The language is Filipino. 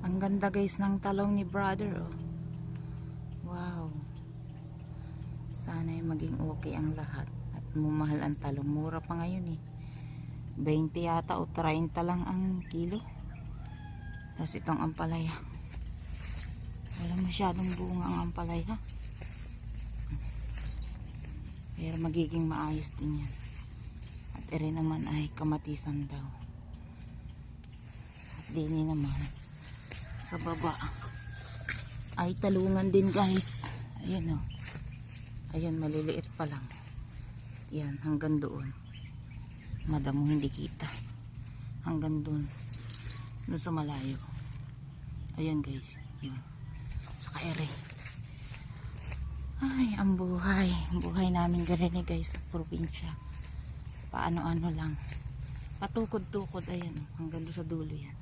Ang ganda guys ng talong ni brother, oh. Wow. Sana ay maging okay ang lahat at mumahal ang talong. Mura pa ngayon eh. 20 yata o 30 lang ang kilo. Tapos itong ampalaya, wala masyadong bunga ang ampalaya, pero magiging maayos din yan. At rin naman ay kamatisan daw. At din naman sa baba ay talungan din guys. Ayan o. Ayan, maliliit pa lang. Yan, hanggang doon. Madamo hindi kita. Hanggang doon. Doon sa malayo. Ayan guys. Yun. Saka ere. Ay, ang buhay. Ang buhay namin ganyan guys sa probinsya. Paano-ano lang. Patukod-tukod. Ayan. Hanggang doon sa dulo yan.